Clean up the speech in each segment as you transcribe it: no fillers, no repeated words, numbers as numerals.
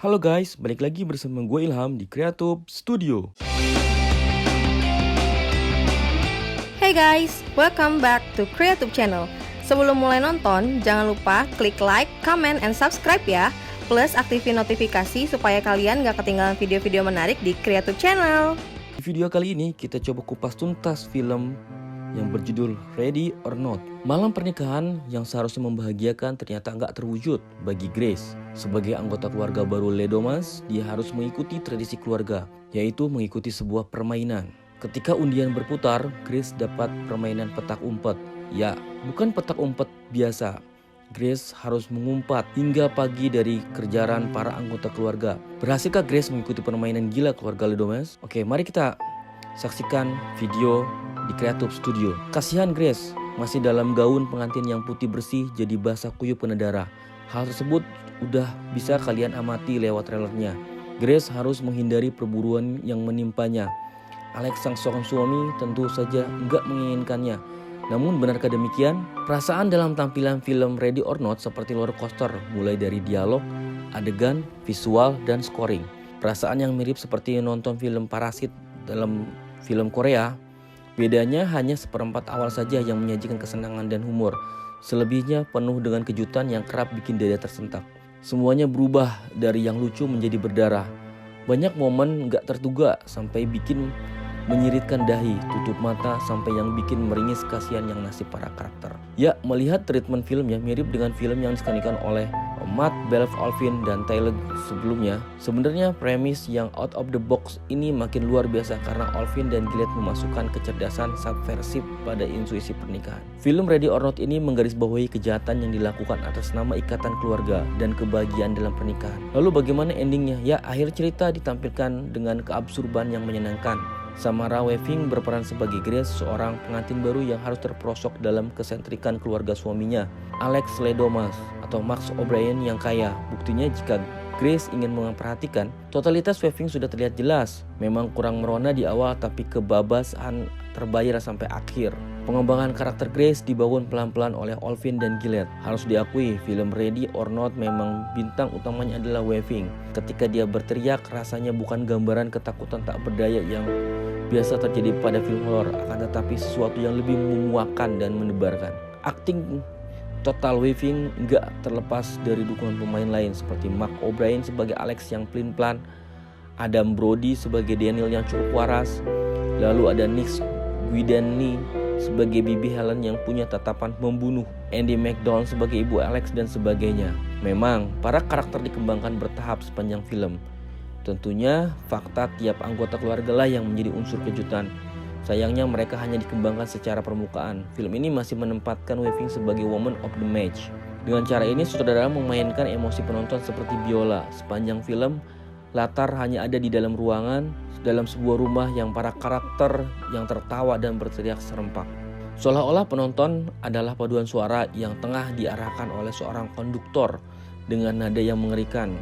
Halo guys, balik lagi bersama gue Ilham di Creatube Studio. Hey guys, welcome back to Creatube Channel. Sebelum mulai nonton, jangan lupa klik like, comment, and subscribe ya. Plus aktifin notifikasi supaya kalian gak ketinggalan video-video menarik di Creatube Channel. Di video kali ini kita coba kupas tuntas film yang berjudul Ready or Not. Malam pernikahan yang seharusnya membahagiakan ternyata nggak terwujud bagi Grace. Sebagai anggota keluarga baru Ledomas, dia harus mengikuti tradisi keluarga, yaitu mengikuti sebuah permainan. Ketika undian berputar, Grace dapat permainan petak umpet. Ya, bukan petak umpet biasa. Grace harus mengumpat hingga pagi dari kerjaan para anggota keluarga. Berhasilkah Grace mengikuti permainan gila keluarga Ledomas? Oke, mari kita saksikan video di Creatube Studio. Kasihan Grace, masih dalam gaun pengantin yang putih bersih jadi basah kuyup kena darah. Hal tersebut udah bisa kalian amati lewat trailernya. Grace harus menghindari perburuan yang menimpanya. Alex sang seorang suami tentu saja enggak menginginkannya. Namun benarkah demikian? Perasaan dalam tampilan film Ready or Not seperti roller coaster, mulai dari dialog, adegan, visual, dan scoring. Perasaan yang mirip seperti nonton film Parasit dalam film Korea. Bedanya hanya seperempat awal saja yang menyajikan kesenangan dan humor. Selebihnya penuh dengan kejutan yang kerap bikin dada tersentak. Semuanya berubah dari yang lucu menjadi berdarah. Banyak momen gak terduga sampai bikin menyiritkan dahi, tutup mata sampai yang bikin meringis kasihan yang nasib para karakter. Ya, melihat treatment filmnya mirip dengan film yang diskanikan oleh Matt Alvin dan Tyler sebelumnya. Sebenarnya premis yang out of the box ini makin luar biasa karena Alvin dan Gilead memasukkan kecerdasan subversif pada intuisi pernikahan. Film Ready or Not ini menggarisbawahi kejahatan yang dilakukan atas nama ikatan keluarga dan kebahagiaan dalam pernikahan. Lalu bagaimana endingnya? Ya, akhir cerita ditampilkan dengan keabsurdan yang menyenangkan. Samara Weaving berperan sebagai Grace, seorang pengantin baru yang harus terperosok dalam kesentrikan keluarga suaminya, Alex Ledomas atau Max O'Brien yang kaya. Buktinya jika Grace ingin memperhatikan, totalitas Weaving sudah terlihat jelas. Memang kurang merona di awal tapi kebabasan terbayar sampai akhir. Pengembangan karakter Grace dibangun pelan-pelan oleh Alvin dan Gilead. Harus diakui, film Ready or Not memang bintang utamanya adalah Weaving. Ketika dia berteriak, rasanya bukan gambaran ketakutan tak berdaya yang biasa terjadi pada film horor, akan tetapi sesuatu yang lebih memuakkan dan menebarkan. Akting total Weaving nggak terlepas dari dukungan pemain lain seperti Mark O'Brien sebagai Alex yang pelin-pelan, Adam Brody sebagai Daniel yang cukup waras, lalu ada Nick Guidani sebagai Bibi Helen yang punya tatapan membunuh, Andy McDowell sebagai ibu Alex dan sebagainya. Memang para karakter dikembangkan bertahap sepanjang film. Tentunya fakta tiap anggota keluarga lah yang menjadi unsur kejutan. Sayangnya mereka hanya dikembangkan secara permukaan. Film ini masih menempatkan Weaving sebagai woman of the match. Dengan cara ini sutradara memainkan emosi penonton seperti biola. Sepanjang film, latar hanya ada di dalam ruangan, dalam sebuah rumah yang para karakter yang tertawa dan berteriak serempak. Seolah-olah penonton adalah paduan suara yang tengah diarahkan oleh seorang konduktor dengan nada yang mengerikan.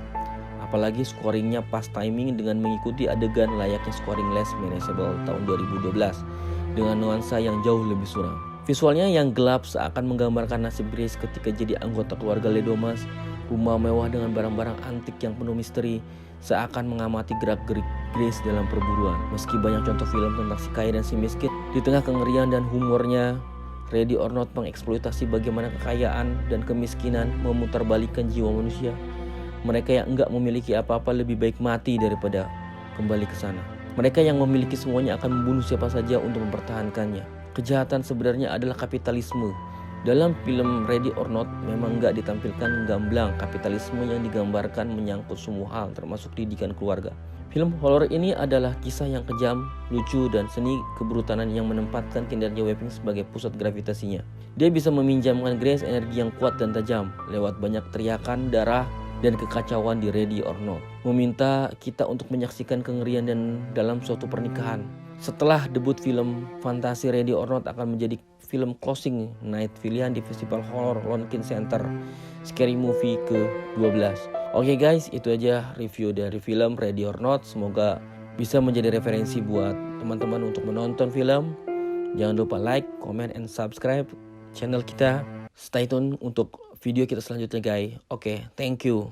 Apalagi scoringnya pas timing dengan mengikuti adegan layaknya scoring Les Miserables tahun 2012 dengan nuansa yang jauh lebih suram. Visualnya yang gelap seakan menggambarkan nasib Grace ketika jadi anggota keluarga Ledomas. Rumah mewah dengan barang-barang antik yang penuh misteri seakan mengamati gerak-gerik Grace dalam perburuan. Meski banyak contoh film tentang si kaya dan si miskin, di tengah kengerian dan humornya, Ready or Not mengeksploitasi bagaimana kekayaan dan kemiskinan memutarbalikkan jiwa manusia. Mereka yang enggak memiliki apa-apa lebih baik mati daripada kembali ke sana. Mereka yang memiliki semuanya akan membunuh siapa saja untuk mempertahankannya. Kejahatan sebenarnya adalah kapitalisme. Dalam film Ready or Not memang enggak ditampilkan gamblang kapitalisme yang digambarkan menyangkut semua hal termasuk didikan keluarga. Film horor ini adalah kisah yang kejam, lucu, dan seni kebrutalan yang menempatkan kinerja Weaving sebagai pusat gravitasinya. Dia bisa meminjamkan Grace energi yang kuat dan tajam lewat banyak teriakan, darah, dan kekacauan di Ready or Not. Meminta kita untuk menyaksikan kengerian dan dalam suatu pernikahan. Setelah debut film fantasi Ready or Not akan menjadi film closing night pilihan di Festival Horror Lonkin Center Scary Movie ke-12. Oke guys, itu aja review dari film Ready or Not. Semoga bisa menjadi referensi buat teman-teman untuk menonton film. Jangan lupa like, comment, and subscribe channel kita. Stay tune untuk video kita selanjutnya guys. Oke, thank you.